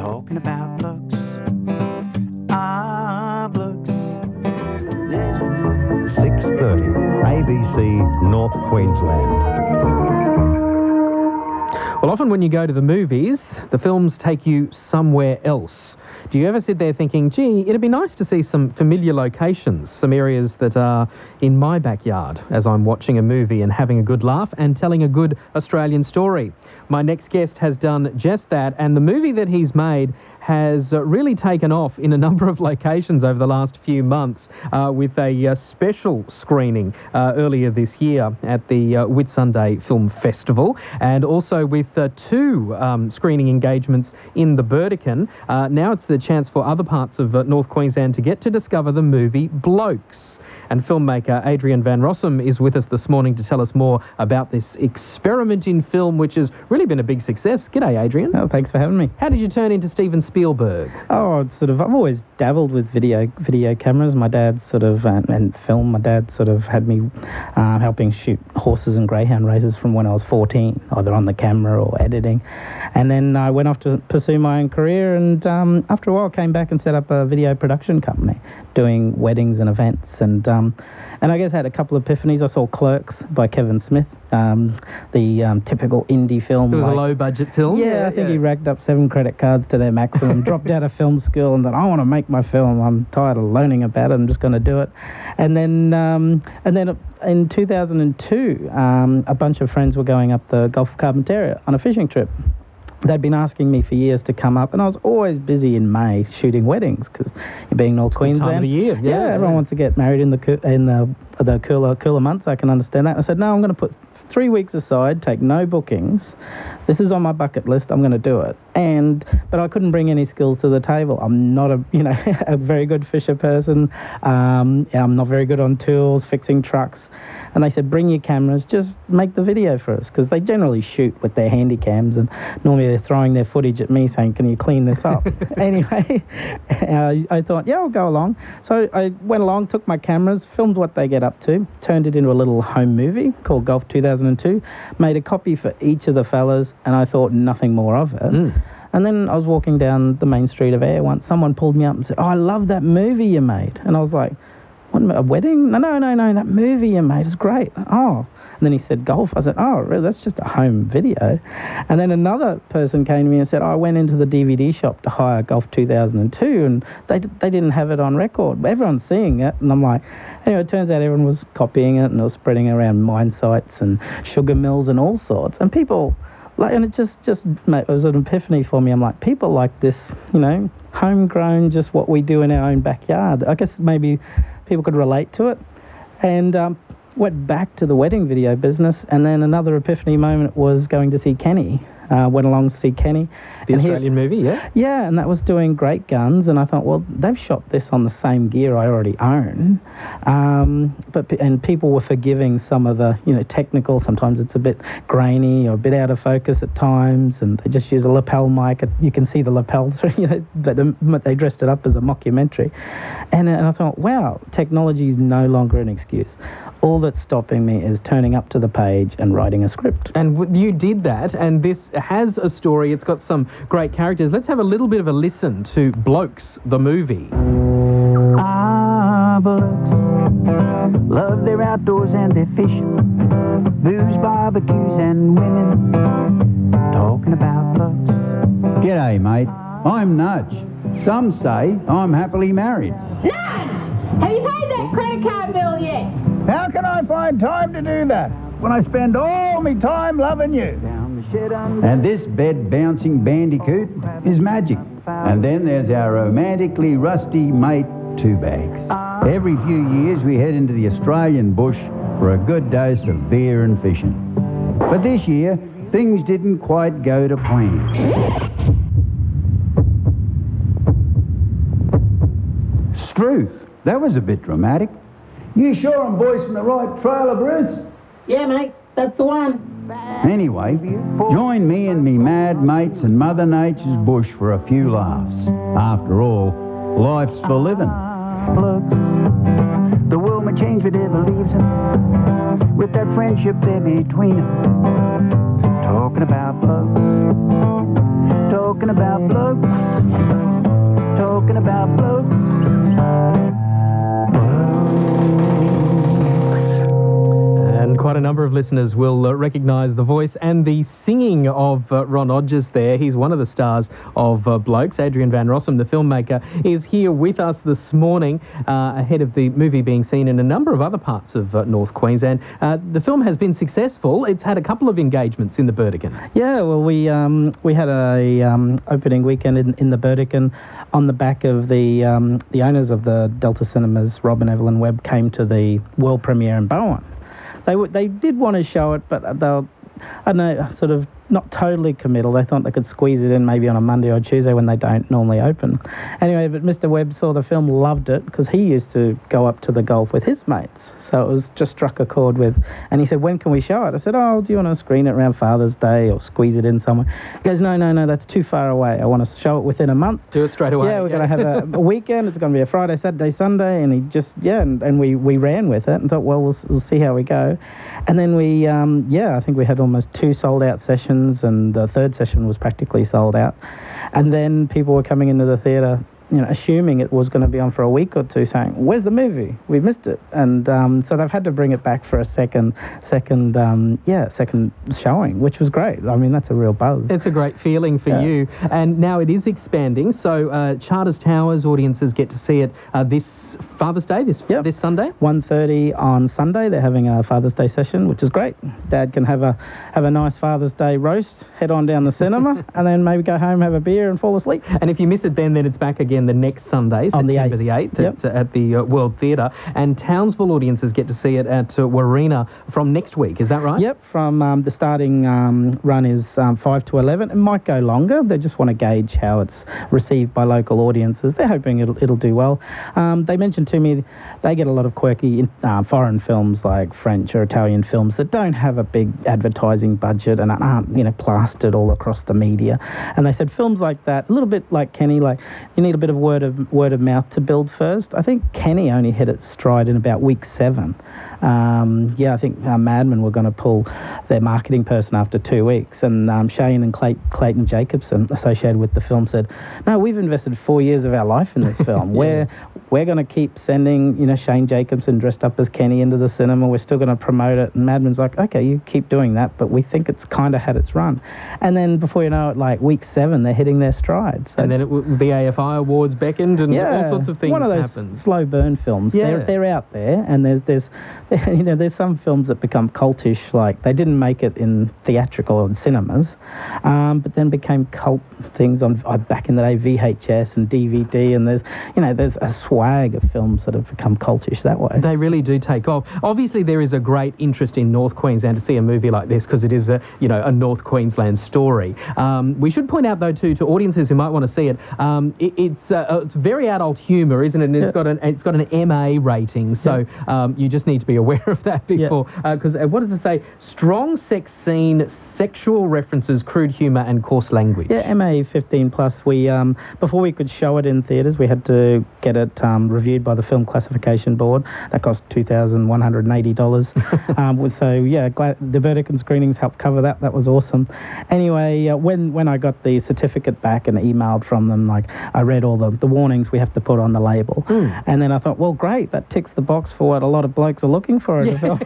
talking about Blokes. Blokes. There's no fun. 6:30, ABC North Queensland. Well, often when you go to the movies, the films take you somewhere else. Do you ever sit there thinking, gee, it'd be nice to see some familiar locations, some areas that are in my backyard as I'm watching a movie and having a good laugh and telling a good Australian story? My next guest has done just that, and the movie that he's made has really taken off in a number of locations over the last few months, with a special screening earlier this year at the Whitsunday Film Festival, and also with two screening engagements in the Burdekin. Now it's the chance for other parts of North Queensland to get to discover the movie Blokes. And filmmaker Adrian Van Rossum is with us this morning to tell us more about this experiment in film, which has really been a big success. G'day, Adrian. Oh, thanks for having me. How did you turn into Steven Spielberg? Oh, I've always dabbled with video cameras. My dad and film. My dad had me helping shoot horses and greyhound races from when I was 14, either on the camera or editing. And then I went off to pursue my own career, and after a while came back and set up a video production company doing weddings and events, and I guess I had a couple of epiphanies. I saw Clerks by Kevin Smith, the typical indie film. It was a low-budget film? Yeah, I think he racked up 7 credit cards to their maximum, dropped out of film school, and thought, I want to make my film. I'm tired of learning about it. I'm just going to do it. And then in 2002, a bunch of friends were going up the Gulf of Carpentaria on a fishing trip. They'd been asking me for years to come up, and I was always busy in May shooting weddings because you're being North Queensland. Time of the year, yeah. Everyone wants to get married in the cooler months. I can understand that. I said, no, I'm going to put 3 weeks aside, take no bookings. This is on my bucket list. I'm going to do it. But I couldn't bring any skills to the table. I'm not a very good fisher person. I'm not very good on tools, fixing trucks. And they said, bring your cameras, just make the video for us, because they generally shoot with their handy cams, and normally they're throwing their footage at me saying, can you clean this up? Anyway, I thought, yeah, I'll go along. So I went along, took my cameras, filmed what they get up to, turned it into a little home movie called Golf 2002, made a copy for each of the fellas, and I thought nothing more of it. And then I was walking down the main street of Ayr once, someone pulled me up and said, oh, I love that movie you made. And I was like, what, a wedding? No, that movie you made is great. Oh. And then he said golf. I said, oh, really? That's just a home video. And then another person came to me and said, I went into the DVD shop to hire Golf 2002, and they didn't have it on record. Everyone's seeing it. And I'm like, anyway, it turns out everyone was copying it, and it was spreading around mine sites and sugar mills and all sorts. And people, and it it was an epiphany for me. I'm like, people like this, homegrown, just what we do in our own backyard. I guess maybe people could relate to it, and went back to the wedding video business. And then another epiphany moment was going to see Kenny. Went along to see Kenny. The Australian movie, yeah? Yeah, and that was doing Great Guns, and I thought, well, they've shot this on the same gear I already own. And people were forgiving some of the, technical, sometimes it's a bit grainy or a bit out of focus at times, and they just use a lapel mic. You can see the lapel, but they dressed it up as a mockumentary. And I thought, wow, technology is no longer an excuse. All that's stopping me is turning up to the page and writing a script. And you did that, and this has a story. It's got some great characters. Let's have a little bit of a listen to Blokes, the movie. Blokes love their outdoors and their fishing, booze, barbecues and women, talking about Blokes. G'day, mate. I'm Nudge. Some say I'm happily married. Nudge! Have you paid that credit card bill yet? How can I find time to do that when I spend all my time loving you? And this bed-bouncing bandicoot is magic. And then there's our romantically rusty mate, Two Bags. Every few years we head into the Australian bush for a good dose of beer and fishing. But this year, things didn't quite go to plan. Struth, that was a bit dramatic. You sure I'm voicing the right trailer, Bruce? Yeah, mate, that's the one. Anyway, join me and me mad mates in Mother Nature's bush for a few laughs. After all, life's for living. Blokes, the world may change, whatever leaves them, with that friendship there between them, talking about Blokes, talking about blokes, talking about blokes. And quite a number of listeners will recognise the voice and the singing of Ron Odgers there. He's one of the stars of Blokes. Adrian Van Rossum, the filmmaker, is here with us this morning ahead of the movie being seen in a number of other parts of North Queensland. The film has been successful. It's had a couple of engagements in the Burdekin. Yeah, well, we had a opening weekend in the Burdekin on the back of the owners of the Delta Cinemas, Rob and Evelyn Webb, came to the world premiere in Bowen. They did want to show it, but they were, I don't know, sort of not totally committal. They thought they could squeeze it in maybe on a Monday or Tuesday when they don't normally open. Anyway, but Mr. Webb saw the film, loved it, because he used to go up to the golf with his mates. So it was just struck a chord with, and he said, when can we show it? I said, oh, do you want to screen it around Father's Day or squeeze it in somewhere? He goes, no, that's too far away. I want to show it within a month. Do it straight away. Yeah, we're going to have a weekend. It's going to be a Friday, Saturday, Sunday. And he just, and we ran with it and thought, well, we'll see how we go. And then we, I think we had almost 2 sold-out sessions, and the third session was practically sold out. And then people were coming into the theatre, assuming it was going to be on for a week or two, saying, where's the movie? We missed it. And so they've had to bring it back for a second showing, which was great. I mean, that's a real buzz. It's a great feeling for you. And now it is expanding. So Charters Towers audiences get to see it this Father's Day, this Sunday? 1:30 on Sunday. They're having a Father's Day session, which is great. Dad can have a nice Father's Day roast, head on down the cinema, and then maybe go home, have a beer, and fall asleep. And if you miss it then it's back again the next Sunday, September the 8th, at the World Theatre. And Townsville audiences get to see it at Warina from next week, is that right? Yep, from the starting run is 5 to 11. It might go longer. They just want to gauge how it's received by local audiences. They're hoping it'll do well. They mentioned to me they get a lot of quirky foreign films like French or Italian films that don't have a big advertising budget and aren't plastered all across the media. And they said films like that, a little bit like Kenny, like you need a bit of word of mouth to build first. I think Kenny only hit its stride in about week 7. I think Mad Men were going to pull their marketing person after 2 weeks, and Shane and Clayton Jacobson, associated with the film, said, no, we've invested 4 years of our life in this film. We're going to keep sending Shane Jacobson dressed up as Kenny into the cinema. We're still going to promote it. And Mad Men's like, okay, you keep doing that, but we think it's kind of had its run. And then before you know it, like week 7, they're hitting their stride. So and then the AFI Awards beckoned, and all sorts of things one of those happen. Slow burn films. They're out there, and there's some films that become cultish, like they didn't make it in theatrical and cinemas, but then became cult things on back in the day, VHS and DVD, and there's a swag of films that have become cultish that way. They really do take off. Obviously, there is a great interest in North Queensland to see a movie like this because it is a North Queensland story. We should point out though to audiences who might want to see it, it's very adult humour, isn't it? And it's got an MA rating, so you just need to be aware of that before, because what does it say? Strong sex scene, sexual references, crude humour and coarse language. Yeah, MA 15 plus. We before we could show it in theatres, we had to get it reviewed by the Film Classification Board. That cost $2,180. So glad the Burdekin screenings helped cover that. That was awesome. Anyway, when I got the certificate back and emailed from them, like I read all the warnings we have to put on the label, and then I thought, well, great, that ticks the box for what a lot of blokes are looking for.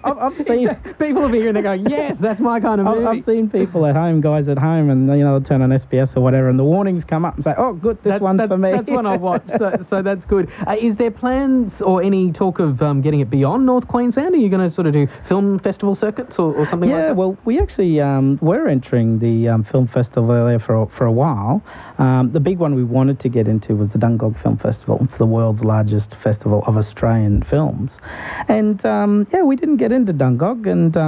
I've seen people over here and they're going, yes, that's my kind of movie. I've seen people at home, guys at home, and they'll turn on SBS or whatever, and the warnings come up and say, oh, good, this one's for me. That's one I'll watch. So that's good. Is there plans or any talk of getting it beyond North Queensland? Are you going to sort of do film festival circuits or something like that? Yeah, well, we actually were entering the film festival there for a while. The big one we wanted to get into was the Dungog Film Festival. It's the world's largest festival of Australian films. And we didn't get into Dungog,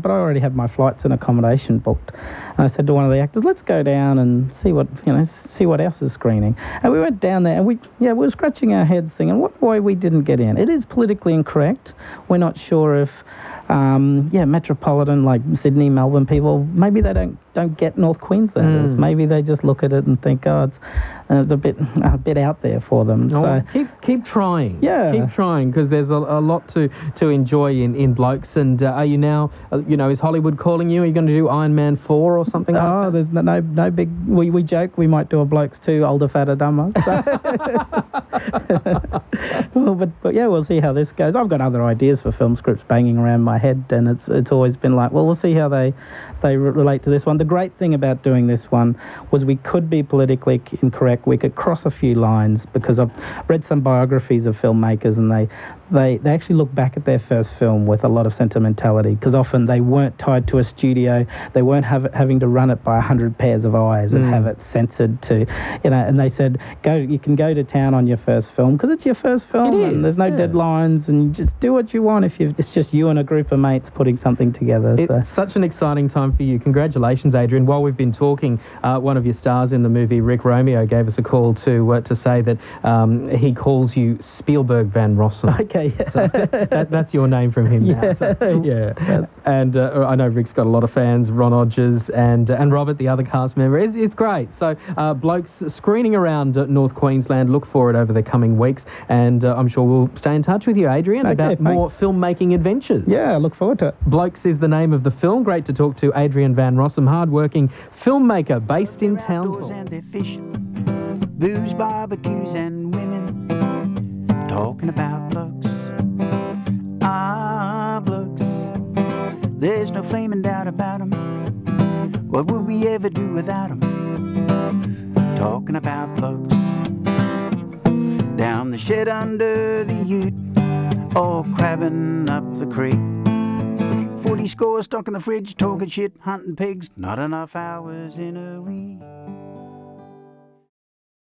but I already had my flights and accommodation booked. And I said to one of the actors, let's go down and see what else is screening. And we went down there, and we were scratching our heads thinking, why we didn't get in. It is politically incorrect. We're not sure if metropolitan, like Sydney, Melbourne people, maybe they don't don't get North Queenslanders. Maybe they just look at it and think, oh, it's a bit out there for them. Oh, So keep trying. Yeah. Keep trying, because there's a lot to enjoy in Blokes. And are you now, is Hollywood calling you? Are you going to do Iron Man 4 or something like that? Oh, there's no big... We joke we might do a Blokes 2, older, fatter, dumber. So. Well, but yeah, we'll see how this goes. I've got other ideas for film scripts banging around my head, and it's always been like, well, we'll see how they relate to this one. The great thing about doing this one was we could be politically incorrect. We could cross a few lines, because I've read some biographies of filmmakers, and they actually look back at their first film with a lot of sentimentality, because often they weren't tied to a studio. They weren't having to run it by 100 pairs of eyes and have it censored to, and they said, you can go to town on your first film, because it's your first film, and there's no deadlines, and you just do what you want it's just you and a group of mates putting something together. It's such an exciting time for you. Congratulations, Adrian. While we've been talking, one of your stars in the movie, Rick Romeo, gave us a call to say that he calls you Spielberg Van Rossum. Okay, yeah. So that's your name from him now. So, yeah. Yes. And I know Rick's got a lot of fans, Ron Odgers and Robert, the other cast member. It's great. So Blokes screening around North Queensland. Look for it over the coming weeks, and I'm sure we'll stay in touch with you, Adrian, about more filmmaking adventures. Yeah, I look forward to it. Blokes is the name of the film. Great to talk to Adrian Van Rossum, hard-working filmmaker based in Townsville. And they're fishing, booze, barbecues and women, talking about Blokes. Ah, Blokes, there's no flaming doubt about 'em. What would we ever do without 'em? Talking about Blokes. Down the shed under the ute, or crabbing up the creek. 40 score stuck in the fridge, talking shit, hunting pigs, not enough hours in a week.